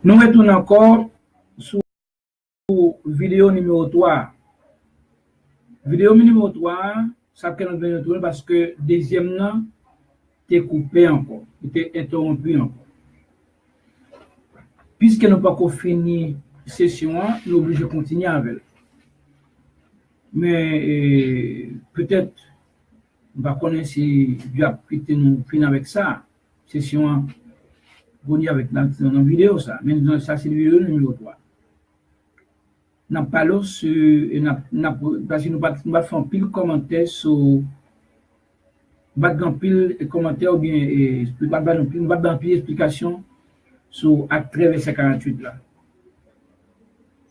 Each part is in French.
Nous retournons encore sur vidéo numéro 3. Vidéo numéro 3, ça que nous venons tourner parce que deuxième non, t'es coupé encore, t'es interrompu encore. Puisque nous n'avons pas fini la session, nous sommes obligés de continuer avec. Mais peut-être, on va connaître si Dieu a quitté nous finir avec ça. Session, on y avec dans la vidéo ça. Mais ça, c'est la vidéo numéro 3. Nous parlons sur, parce que nous ne faisons pile commentaires sur, pile commentaires ou bien, nous ne pile explication sur acte verset 48 là.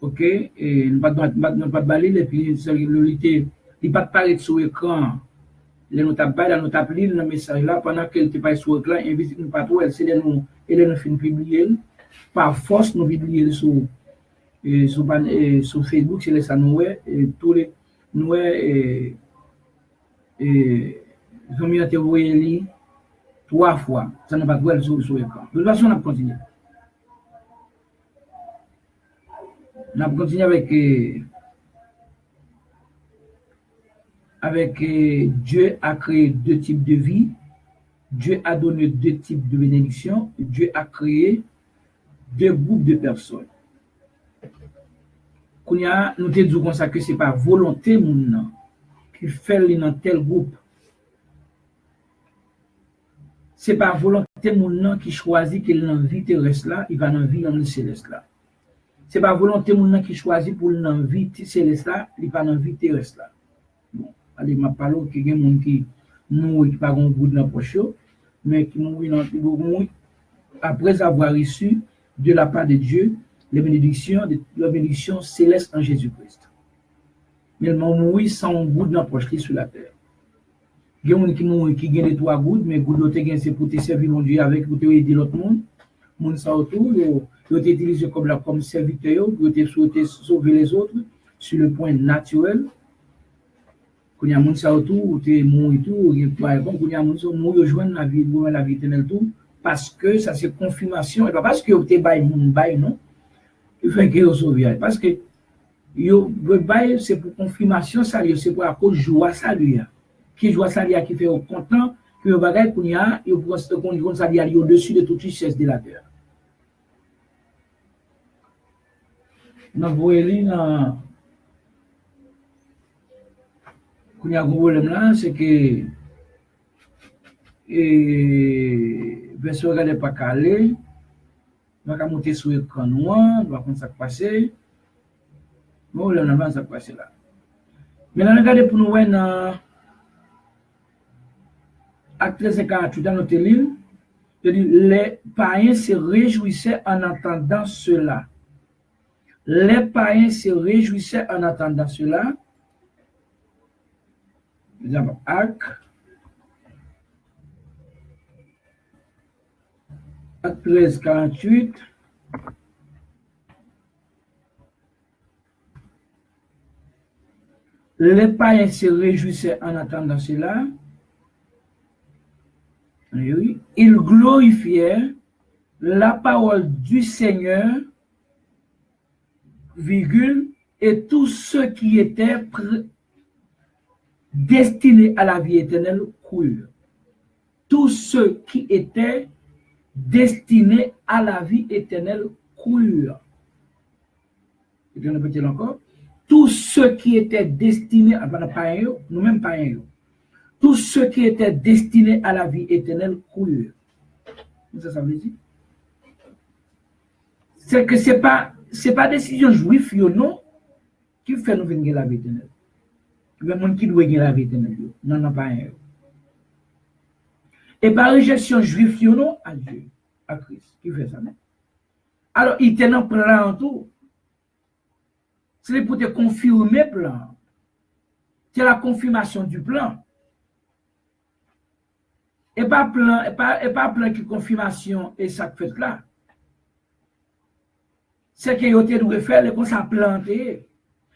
OK? Et nous ne pas balayer, et puis, il ne pas paraître sur l'écran. Nous avons lu le message là, pendant qu'elle n'était pas sur l'écran, invite nous pas trop, elle s'est nous, elle nous fait publier. Par force, nous publier sur Facebook, c'est ça nous tous les nous ont mis interviewé 3 fois. Ça n'a pas de sur l'écran. De toute façon, on a continué. On a continué avec Dieu a créé 2 types de vie. Dieu a donné 2 types de bénédictions. Dieu a créé 2 groupes de personnes. Kounya, nous te disons comme ça que ce n'est pas volonté moun qui fait dans tel groupe. Ce n'est pas volonté moun qui choisit qu'il dans vie terrestre là, il va dans vie dans le céleste là. Ce n'est pas volonté moun qui choisit pour dans vie céleste là, il va dans vie terrestre là. Bon, allez, m'a parlé que y a moun qui mourit qui pas gon goût dans poche, mais qui mourit après avoir reçu de la part de Dieu les bénédictions célestes en Jésus-Christ. Mais ils mourir sans goût dans poche sur la terre. Il y a des gens qui mourent qui gagnent 3 gouttes, mais gouttes c'est pour te servir mon Dieu avec pour te aider l'autre monde. Moun ça autour, ils ont été utilisés comme serviteurs, ils ont souhaité sauver les autres sur le point naturel. Quand il y a moun ça autour, tu mourir tout, quand il y a moun ça mourir joindre la vie éternelle tout, parce que ça c'est confirmation, et pas parce que tu bail moun bail non. Il fait que sauver parce que yo bail c'est pour confirmation ça c'est pour à cause joie ça lui qui joie ça qui fait au content que le bagage qu'on y a et pour ce qu'on ça lui au-dessus de toute richesse de la terre. Nous voyons là qu'on y a un problème là c'est que version regarder pas calé on va monter sur l'écran noir, on va voir ça passer. Bon, là, on va ça passer là. Maintenant, regardez pour nous, dans Acte 13:48 dans notre livre, les païens se réjouissaient en entendant cela. Les païens se réjouissaient en entendant cela. Acte 13:48. Les païens se réjouissaient en attendant cela. Oui. Ils glorifiaient la parole du Seigneur, virgule, et tous ceux qui étaient destinés à la vie éternelle coururent. Tous ceux qui étaient destinés à la vie éternelle coururent. Je vais répéter encore. Tous ceux qui étaient destinés à la païen, nous-mêmes païens, tous ceux qui étaient destinés à la vie éternelle coururent. Ça veut dire? C'est que c'est pas décision juive, non, qui fait nous venir la vie éternelle. Le monde qui doit gagner la vie éternelle. Non, non, pas un. Et par réjection juive, non, à Dieu, à Christ, qui fait ça. Non? Alors, il tient un plan en tout. C'est pour te confirmer le plan. C'est la confirmation du plan. Et pas plan qui confirmation et ça fait là. C'est que vous devez faire le qu'on s'est planté.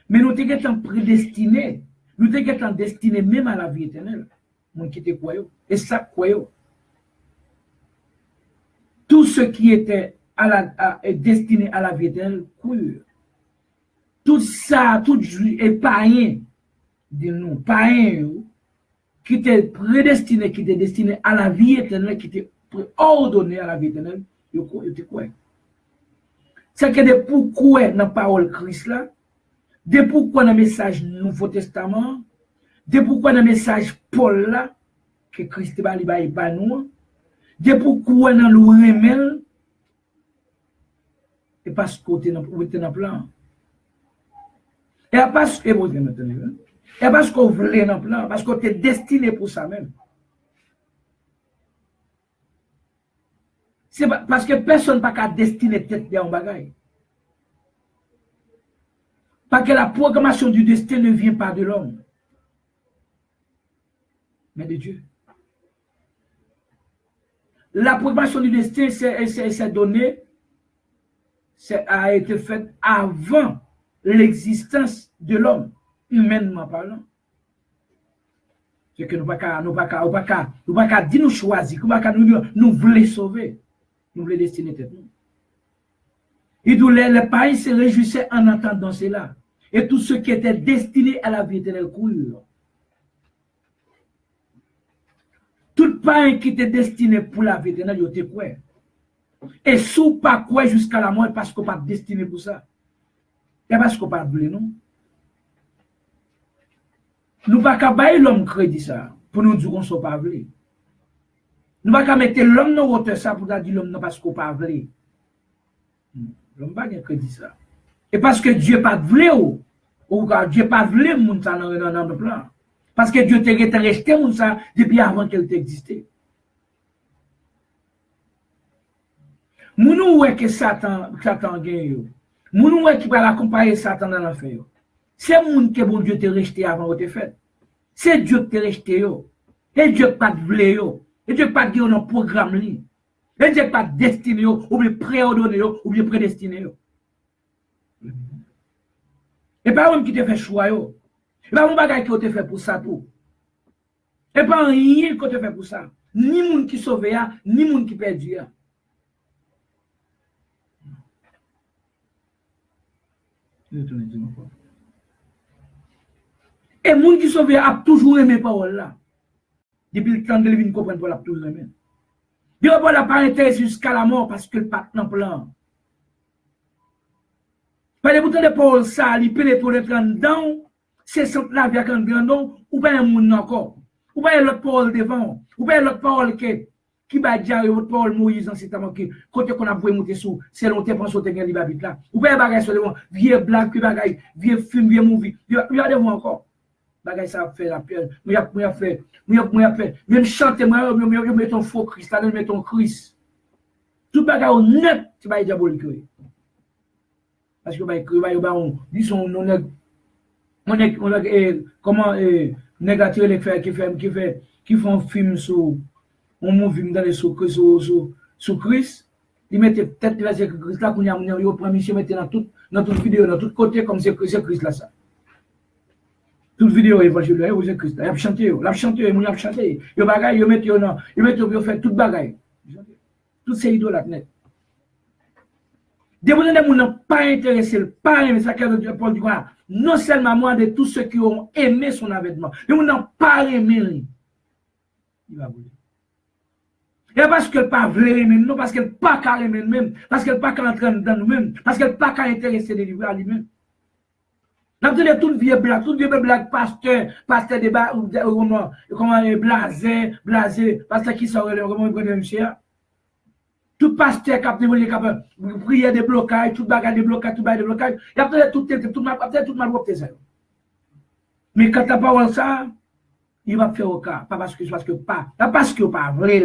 Mais nous sommes prédestinés. Nous sommes destinés même à la vie éternelle. Mon qui te croyons. Et ça croyons. Tous ceux qui étaient est destiné à la vie éternelle, couru. Tout ça, tout est païen de nous, païen, qui était prédestiné, qui était destiné à la vie éternelle, qui était ordonné à la vie éternelle, il était quoi? C'est que de pourquoi dans la parole Christ là, de pourquoi dans le message Nouveau Testament, de pourquoi dans le message Paul là, que Christ va nous, de pourquoi dans le remel, et parce que vous êtes dans le plan. Et parce que vous voulez dans le plan, parce que vous êtes destiné pour ça même. C'est parce que personne n'a pas destiné tête dans un bagage. Parce que la programmation du destin ne vient pas de l'homme, mais de Dieu. La programmation du destin, c'est donné, a été faite avant l'existence de l'homme, humainement parlant. C'est que nous ne pouvons pas dire nous choisir, nous voulons sauver, nous voulons destiner tête nous. Et d'où les païens se réjouissaient en entendant cela. Et tous ceux qui étaient destinés à la vie éternelle coururent. Tout païen qui était destiné pour la vie éternelle, il était quoi? Et sous pas quoi jusqu'à la mort parce qu'on n'est pas destiné pour ça. Et parce qu'on pas voulu, non? Nous ne pouvons pas bailler l'homme crédit ça pour nous dire qu'on ne soit pas voulu. Nous ne pouvons pas mettre l'homme dans hauteur ça pour dire l'homme non parce qu'on pas voulu. L'homme n'a pas crédit ça. Et parce que Dieu n'a pas voulu, ou Dieu n'a pas voulu moun ça dans le plan. Parce que Dieu t'a resté moun ça depuis avant qu'elle t'existait. Mounou ouais que Satan gagne. Mounou ouais qui va accompagner Satan dans l'enfer. C'est moun que bon Dieu t'a resté avant ou t'es fait. C'est Dieu qui t'a resté yo. Et Dieu pas voulu yo. Et Dieu pas dire dans programme li. Et Dieu pas destiné yo ou bien préordonné yo ou bien prédestiné yo. Et pas un qui te fait choix yo. Et pas un bagage qui te fait pour ça tout. Et pas rien qui te fait pour ça. Ni moun qui sauve ya, ni moun qui perdu ya. Et moun qui sauve a toujours aimé parole là. Depuis le temps de Lévin comprendre pour la toujours aimé. Dieu n'a pas intéressé jusqu'à la mort parce que le pas dans plan. Par les boutons de Paul ça, il pénètre le dedans, c'est centre la vie avec un grandon, ou bien un monde encore. Ou bien l'autre Paul devant, ou bien l'autre Paul qui va dire l'autre Paul Moïse en cet moment qui côté qu'on a voulu monter sous, c'est longtemps pour sauter dans les là. Ou bien bagage sur devant, vieux blague, bagage, vieux film, vieux movie, regardez moi encore. Bagay ça fait la pierre. Moi fait. Même chanter moi mettre un faux Christ, là mettre un Christ. Tout bagay net, tu vas diabolique. Parce que dit son comment négatif les faire qui font film sur on movie dans les sur Christ. Il mettait peut-être vers Christ là qu'on y a yo prend monsieur mettre dans toute vidéo dans tout côté comme c'est Christ là ça. Toute vidéo évangile vous Christ là, il a chanté, il a chanté, yo bagay yo mettre yo fait toute bagay. Tout ces idolâtres net. Des gens qui n'ont pas intéressé, pas aimé ça que Paul dit non seulement moi de tous ceux qui ont aimé son avènement, mais ils n'ont pas aimé. Il va vous dire. Et parce qu'elle pas voulu aimer, non, parce qu'elle pas qu'à aimer même, parce qu'elle pas qu'à entrer dans nous-mêmes, parce qu'elle pas qu'à intéresser les livres à lui-même. Nous avons toute vieille blague, pasteur débat, comment blasé, pasteur qui sort, comment il connaît monsieur. Tout pasteur qui a prié des blocages, tout bagage des blocages, tout bagage des blocages, il y a peut-être tout mal opté ça. Mais quand tu n'as pas ça, il va faire au cas, pas parce que pas, parce que pas vrai,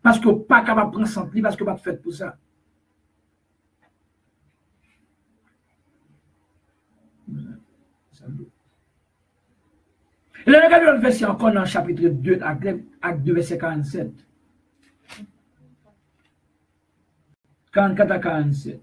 parce que pas capable de prendre santé, parce que pas fait pour ça. Et là, regardez le verset encore dans le chapitre 2, acte 2, verset 47. 44 à 47.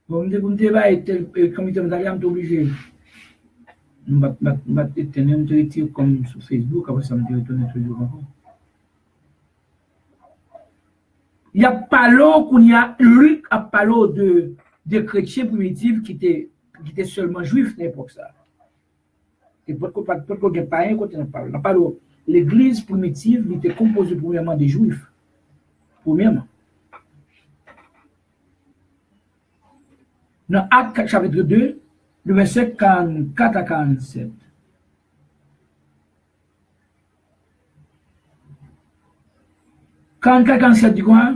Bon, comme tu vas être comme tu es obligé. Je vais te comme sur Facebook, après ça me retourne toujours encore. Il y a pas l'eau qu'il y a Luc à parler de chrétiens primitifs qui étaient seulement juifs à l'époque ça. Et pourquoi il n'y a pas un côté on parle. L'église primitive était composée premièrement des juifs. Premièrement. Dans Actes chapitre 2, le verset 44 à 47. Quand 47 dit quoi?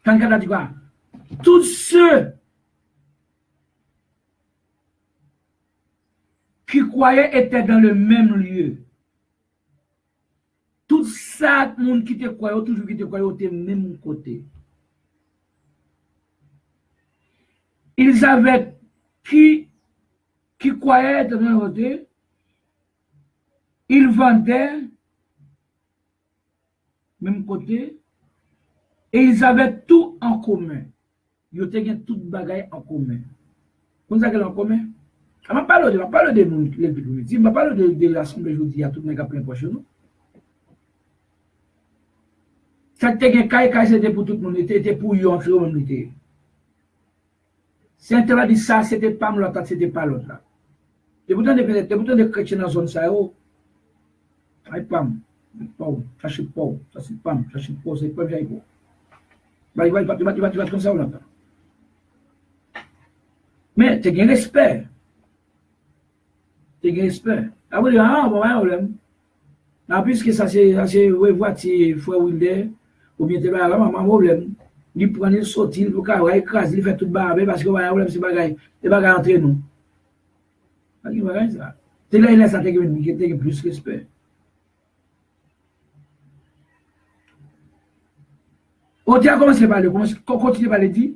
44 dit quoi? Tous ceux qui croyaient étaient dans le même lieu. Tout ça, le monde qui te croyait, toujours qui te croyait, était même côté. Ils avaient qui croyaient de même côté, ils vendaient même côté, et ils avaient tout en commun. Ils avaient tout bagaille en commun. Vous savez en commun? Je ne parle pas de nous, les primitifs, je ne parle pas de l'assemblée aujourd'hui, à tout le monde qui a plein de nous. Ça c'était pour tout le monde, c'était pour eux entre eux même. Si un tel a dit ça, c'était pas l'autre, c'était pas l'autre là. Et pourtant des chrétiens dans la zone ça, oh, aïe pam, ça c'est pas, ça c'est pam, ça c'est pas, c'est pas bien pour. Tu vas comme ça ou là. Mais tu as un respect. Tu as un respect. Ah oui, ah, bon, un problème. En plus que ça c'est, ouais, voiture, frère Wilder, ou bien tu vas là, maman, problème. Il prend, il sortit, il va écraser, il fait tout barbe, parce que voilà, problème, c'est bagaille entre nous. C'est bagaille ça. C'est là, il a ça, tu as plus respect. On a commencé à parler, on continue à parler, dit.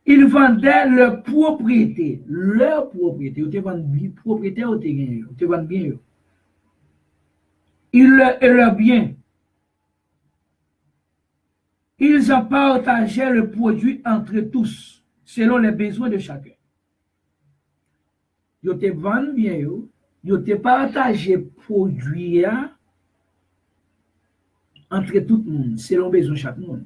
Ils vendaient leur propriété. Leur propriété. Ils te vendent propriété, ils te vendent bien. Et leur bien. Ils en partageaient le produit entre tous, selon les besoins de chacun. Ils te vendent bien, ils te partagent le produit entre tout le monde, selon les besoins de chaque monde.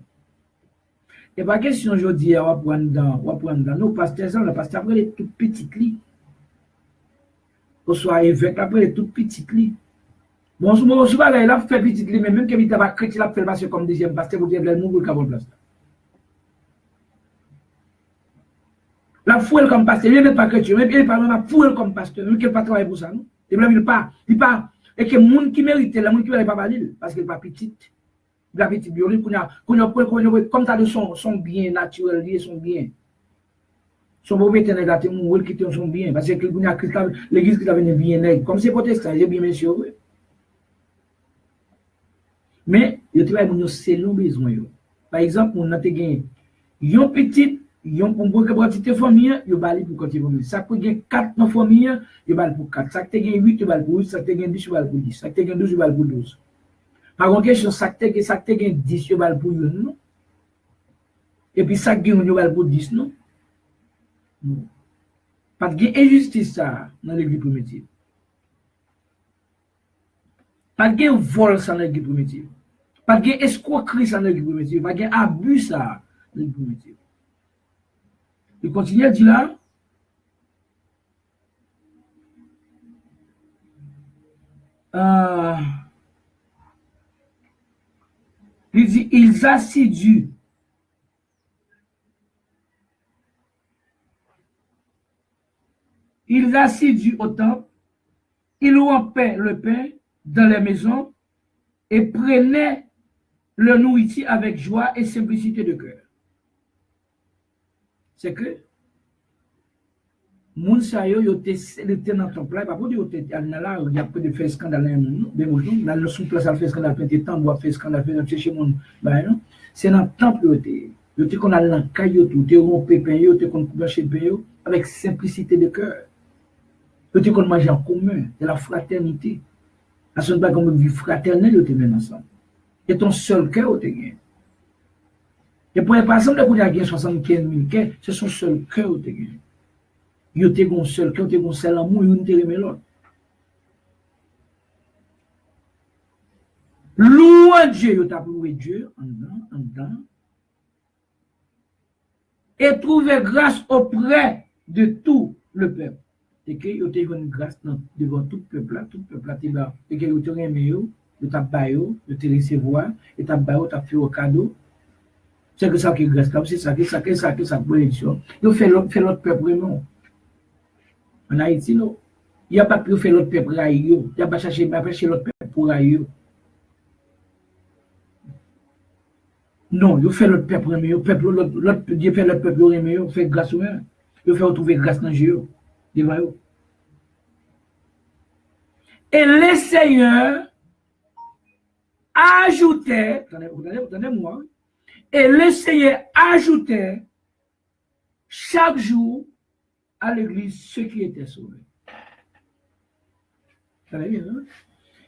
Et pas question aujourd'hui, on va prendre dans nos pasteurs, le pasteur après les toutes petites lits. Qu'on soit évêque après les toutes petites lits. Bon, souvent, il a fait petite lits, mais même qu'il n'a pas chrétien, il a fait passer comme deuxième pasteur, vous dites, le monde qui a une place. La fouille comme pasteur, il n'est pas chrétien, il n'est pas même fouille comme pasteur, même qu'il n'a pas travaillé pour ça, non? Il n'est pas, et que le monde qui mérite, le monde qui n'a pas valide, parce qu'il n'est pas petit. La petite biologie, comme ça de son bien naturel, son bien. Son propriétaire négatif, qui tient son bien. Parce que l'église qui a venu bien, comme c'est protestant, j'ai bien monsieur. Mais, il y a selon besoin. Par exemple, on a gagné, yon petit, yon pour une petite famille, yon bali pour quand famille. Ça peut gagner 4 dans famille, yon bali pour 4. Ça peut gagner 8, yon bali pour 8. Ça peut gagner 10, yon bali pour 10. Ça peut gagner 12, yon bali pour 12. Par contre, ça peut gagner 10, yon bali pour 1, non? Et puis, ça gagne, yon bali pour 10, non? Non. Pas de injustice ça dans l'église primitive. Pas de vol ça dans l'église primitive. Pas de escroquerie ça dans l'église primitive. Pas de abus ça dans l'église primitive. Il continue à dire là. Il dit, ils assidus. Ils assidus au temple, ils rompaient le pain dans les maisons et prenaient le nourriture avec joie et simplicité de cœur. C'est que moun sa yo était dans ton plat, pas pour dire il y a peu de faire scandale dans le sous place à faire scandale petit temps doit faire scandale faire chercher mon non c'est dans temple yo te qu'on a dans caillou tout te romper pain yo te qu'on blancher pain yo avec simplicité de cœur. Yo te qu'on manger en commun, de la fraternité. À ce moment comme vie fraternelle yo te mène ensemble. Et ton seul cœur te gagne. Et pour par exemple, le coup de 75 000 cas, c'est son seul cœur de gagné. Il était un seul cœur, il était un seul amour, il était aimé l'autre. Louer Dieu, il a loué Dieu en dedans, et trouver grâce auprès de tout le peuple. Et que il a une grâce devant tout le peuple là, et que il a aimé, il a baillé, il a recevoir, il a baillé, il a fait un cadeau. C'est que ça qui est grâce, c'est ça, bénédiction. Il fait l'autre peuple vraiment. En Haïti, non. Il n'y a pas pu faire l'autre peuple là, il n'y a pas cherché l'autre peuple pour ailleurs. Non, il fait l'autre peuple remé, l'autre Dieu fait l'autre peuple remé, il fait grâce au même. Il fait retrouver grâce dans Dieu, devant eux. Et le Seigneur ajoutait, attendez-moi, et le Seigneur ajoutait chaque jour à l'église ceux qui étaient sauvés. Ça va bien, hein?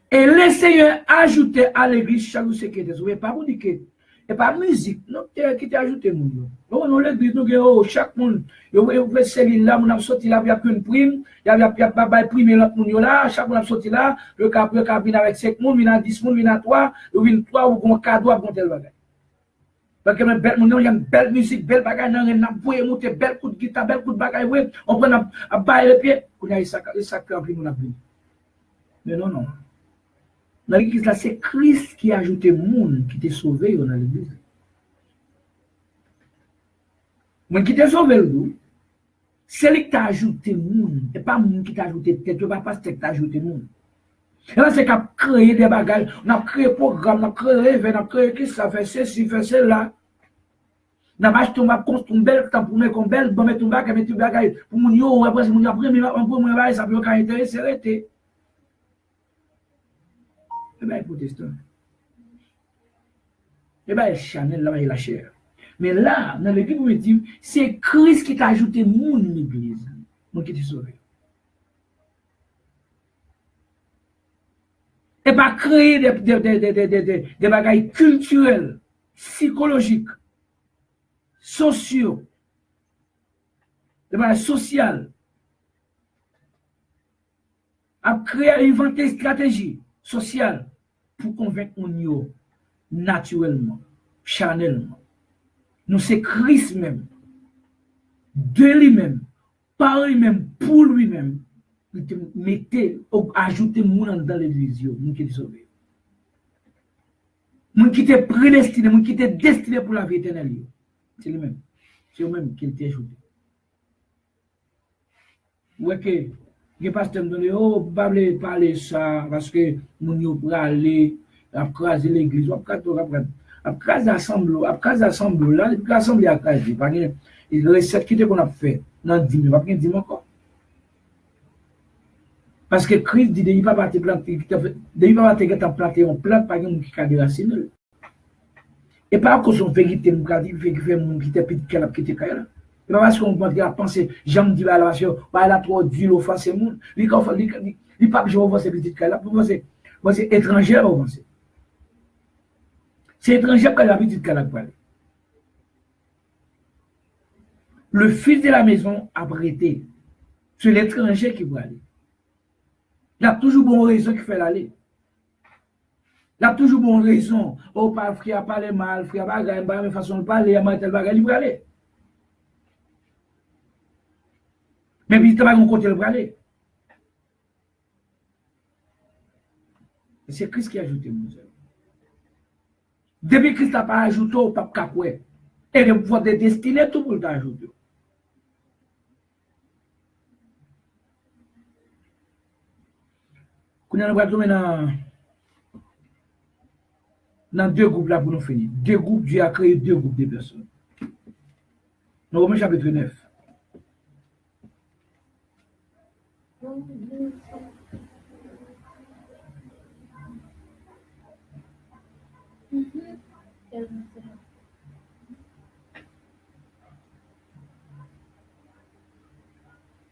Et le Seigneur ajoutait à l'église chaque jour ceux qui étaient sauvés. Pas pour dire que et pas musique, non, qui t'a ajouté moun. Non, non, l'église, nous, chaque monde, vous faites celle-là, on a sorti là, il y a une prime, il y a pas prime l'autre monde là, chaque monde a sorti là, le cap vient avec 5 monde, il y a 10 monde, il y a 3, il y a 3, ou un cadeau à tel bagage. Parce que il y a une belle musique, belle bagage, on a voyé monter, belle coup de guitare, belle coup de bagage, on prend à bailler le pied, on a ça qui remplit mon appui. Mais non, non. Dans l'église, là, c'est Christ qui a ajouté monde qui t'a sauvé dans l'église. Moi qui t'a sauvé, c'est lui qui t'a ajouté monde, et pas monde qui t'a ajouté tête, tu vas pas qui t'a ajouté monde. Et là, c'est qu'à créer des bagages, on a créé programme, on a créé événement, on a créé qui ça fait ceci, fait cela. On a acheté un construit un bel temps pour mettre un bel, bon, mettre un bagage, mettre un bagage, pour mon yo, après, mon après, on peut me ça peut pas intéresser, arrêter. Eh bien, protestant. Eh bien, Chanel, là, il a chair. Mais là, dans l'église, c'est Christ qui t'a ajouté mon église, mon qui t'a sauvé. Et pas créer des bagages culturels, psychologiques, sociaux, des bagages sociaux, à créer, inventer une stratégie sociale pour convaincre nous naturellement, charnellement. Nous, c'est Christ même, de lui-même, par lui-même, pour lui-même, il te mettait, ajouter moun dans l'église, moun qui est sauvé. Moun qui était prédestiné, moun qui était destiné pour la vie éternelle. C'est lui-même. C'est lui-même qui était ajouté. Ouais que, les pasteurs me disent, oh, pas parler ça, parce que moun yo pralé, à craser l'église, à craser l'assemblée, là, l'assemblée a crasé. Parce que les recettes qu'on a fait, dans 10 000, pas 10 000 encore. Parce que Christ dit, il ne va pas te planter, il ne va pas te planter en plante, par exemple, qui a des racines. Et pas à cause de son vérité, qui fait mon qui était petit, qui était petit, il ne va pas se penser, j'aime dire à la nation, il a trop d'huile au face du monde, il ne pas que je vois ces petites là, c'est étranger, c'est étranger que la petite là. Le fils de la maison a prêté, c'est l'étranger qui va aller. Il y a toujours bonne raison qui fait l'aller. Il y a toujours bonne raison. Oh, pas frère, parler mal, frère, bagaille, pas façon de parler, il y a tel bagaille, il va aller. Mais puis, il va un côté, il va aller. C'est Christ qui a ajouté, mon Dieu. Depuis Christ n'a pas ajouté au pape Capoué, et de pouvoir de destiner tout pour t'ajouter. Quand on va tomber dans deux groupes là pour nous finir. Deux groupes, Dieu a créé deux groupes de personnes. Nous Romains chapitre 9.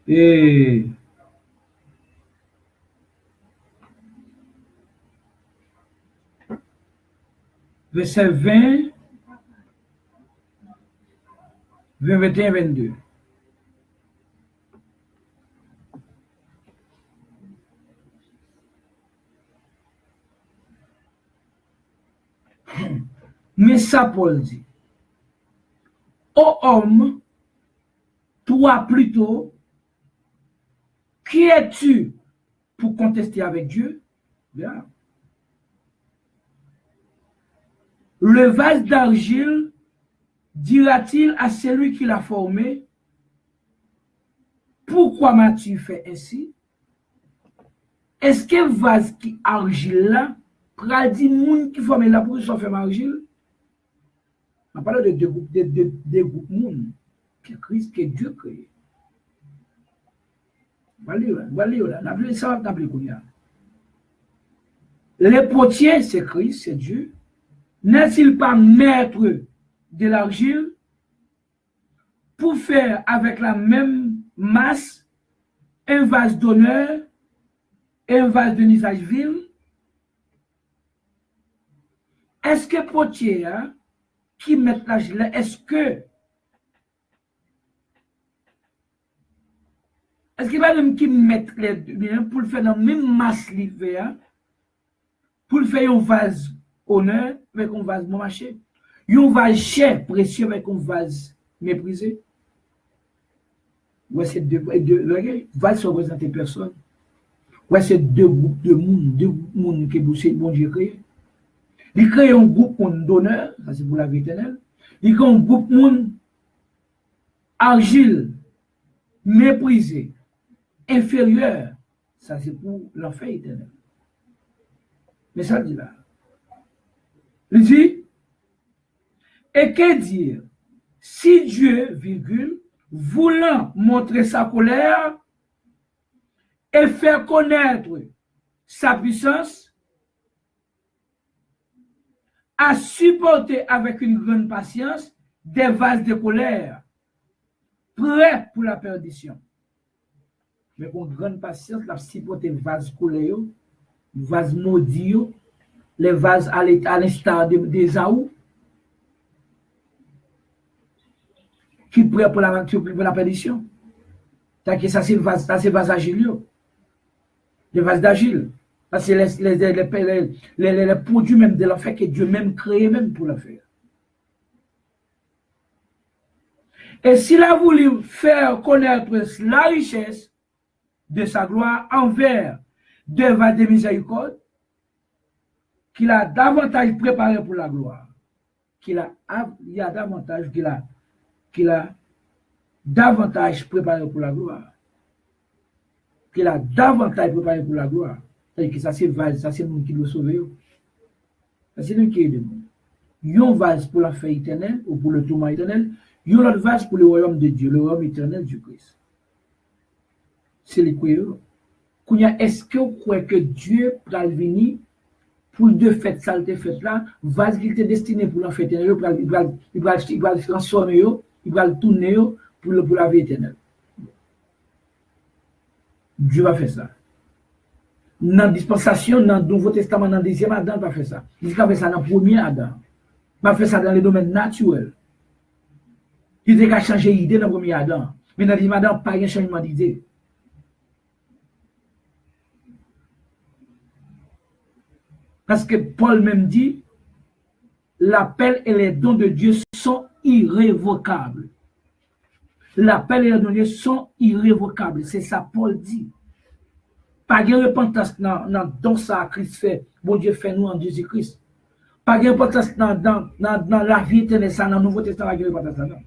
Et verset 20 21, 22. Mais ça, Paul dit, ô homme, toi plutôt, qui es-tu pour contester avec Dieu? Bien. Le vase d'argile dira-t-il à celui qui l'a formé, pourquoi m'as-tu fait ainsi? Est-ce que vase qui argile là, pral dit moun qui forme là pour s'en faire argile? On parle de deux groupes, de groupes moun que Christ, que Dieu crée. Voilà, ça va t'appeler comme ça. Le potier, c'est Christ, c'est Dieu. N'est-il pas maître de l'argile pour faire avec la même masse un vase d'honneur et un vase de usage vil? Est-ce que potier qui met l'argile, est-ce qu'il va même qui met les deux pour le faire dans la même masse l'hiver, pour le faire un vase honneur avec un vase bon marché, un vase cher, précieux avec un vase méprisé? Ouais, c'est deux vases représenter personne. Ouais, c'est deux groupes de monde qui boussent bon Dieu créé. Il crée un groupe d'honneur, ça c'est pour la vie éternelle. Il crée un groupe monde argile, méprisé, inférieur, ça c'est pour l'enfer éternel. Mais ça dit là. Il dit, et que dire, si Dieu, virgule, voulant montrer sa colère et faire connaître sa puissance, a supporté avec une grande patience des vases de colère, prêts pour la perdition. Mais avec une grande patience, il a supporté les vases de colère, les vases maudits, les vases à l'instar d'Ésaü, qui prêt pour la perdition. Ça, c'est le vase d'Agile. Le vase d'Agile. Ça, c'est les produits même de l'enfer que Dieu même créé même pour le faire. Et s'il a voulu faire connaître la richesse de sa gloire envers deux vases de miséricorde, qu'il a davantage préparé pour la gloire, qu'il a davantage préparé pour la gloire, qu'il a davantage préparé pour la gloire. C'est-à-dire que ça c'est vase, ça c'est nous qui doit sauver. Ça c'est nous qui aidons. Un vase pour la fin éternelle ou pour le tourment éternel, un autre vase pour le royaume de Dieu, le royaume éternel du Christ. C'est les croyants. Est-ce que vous croyez que Dieu va venir pour deux fêtes, saleté fêtes là, vase qui était destiné pour l'enfer éternel, il va le transformer, il va le tourner pour la vie éternelle. Dieu va faire ça. Dans la dispensation, dans le Nouveau Testament, dans le deuxième Adam, il va faire ça. Il va faire ça dans le premier Adam. Il va faire ça dans les domaines naturels. Il a changé d'idée dans le premier Adam. Mais dans le deuxième Adam, pas de changement d'idée. Parce que Paul même dit, l'appel et les dons de Dieu sont irrévocables. L'appel et les dons de Dieu sont irrévocables. C'est ça Paul dit. Pas de repentance dans don ça Christ fait. Bon Dieu fait nous en Jésus-Christ. Pas de repentance dans la vie éternelle, ça dans le Nouveau Testament, pas de repentance là.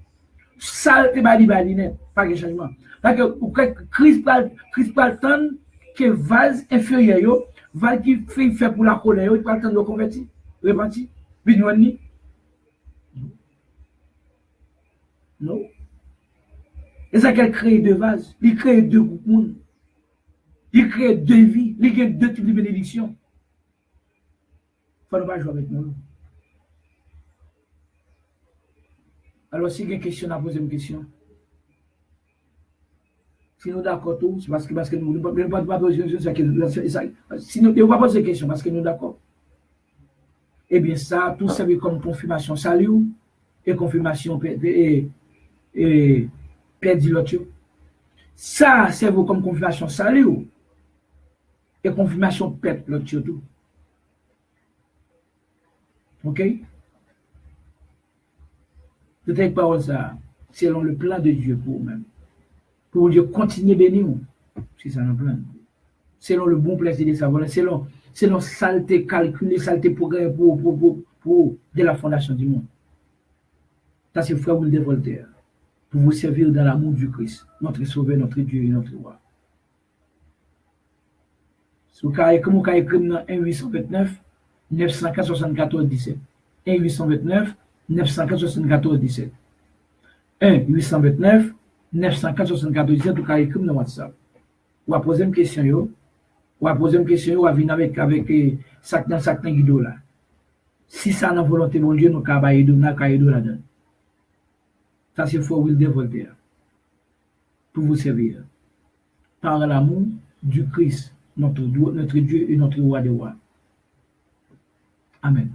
Ça, c'est pas de changement. Parce que Christ parle tant que vase inférieur, vase qui fait pour la colère, il parle tant de convertir, repentir, venir. Non. Et ça qu'elle crée deux vases, il crée deux groupes. Il crée deux vies, il crée deux types de bénédictions. Il ne faut pas jouer avec nous. Alors, si il y a une question, on pose une question. Si nous d'accord tout, c'est parce que nous ne pouvons pas poser une question. Si nous ne pouvons pas poser une question, parce que nous d'accord. Eh bien, ça, tout servait comme confirmation salut et confirmation perdu l'autre. Ça, c'est vous comme confirmation salut et confirmation pète l'autre tout. Ok? Peut-être pas ça, selon le plan de Dieu pour vous-même. Pour Dieu continuer bénir vous. C'est ça le plan. Selon le bon plaisir de sa volonté, selon saleté calculée, saleté programmée pour de la fondation du monde. Ça, c'est frère Will de Voltaire. Pour vous servir dans l'amour du Christ, notre Sauveur, notre Dieu et notre Roi. Comme vous avez écrit dans 1-829, 974 17. 1-829, 974 17. 1-829, 974 17, vous avez écrit dans WhatsApp. Ou à poser une question, ou à venir avec sac dans guido là. Si ça n'a volonté de Dieu, nous avons là-dedans. Ça, c'est fort Will de Voltaire. Pour vous servir. Par l'amour du Christ, notre Dieu et notre Roi des rois. Amen.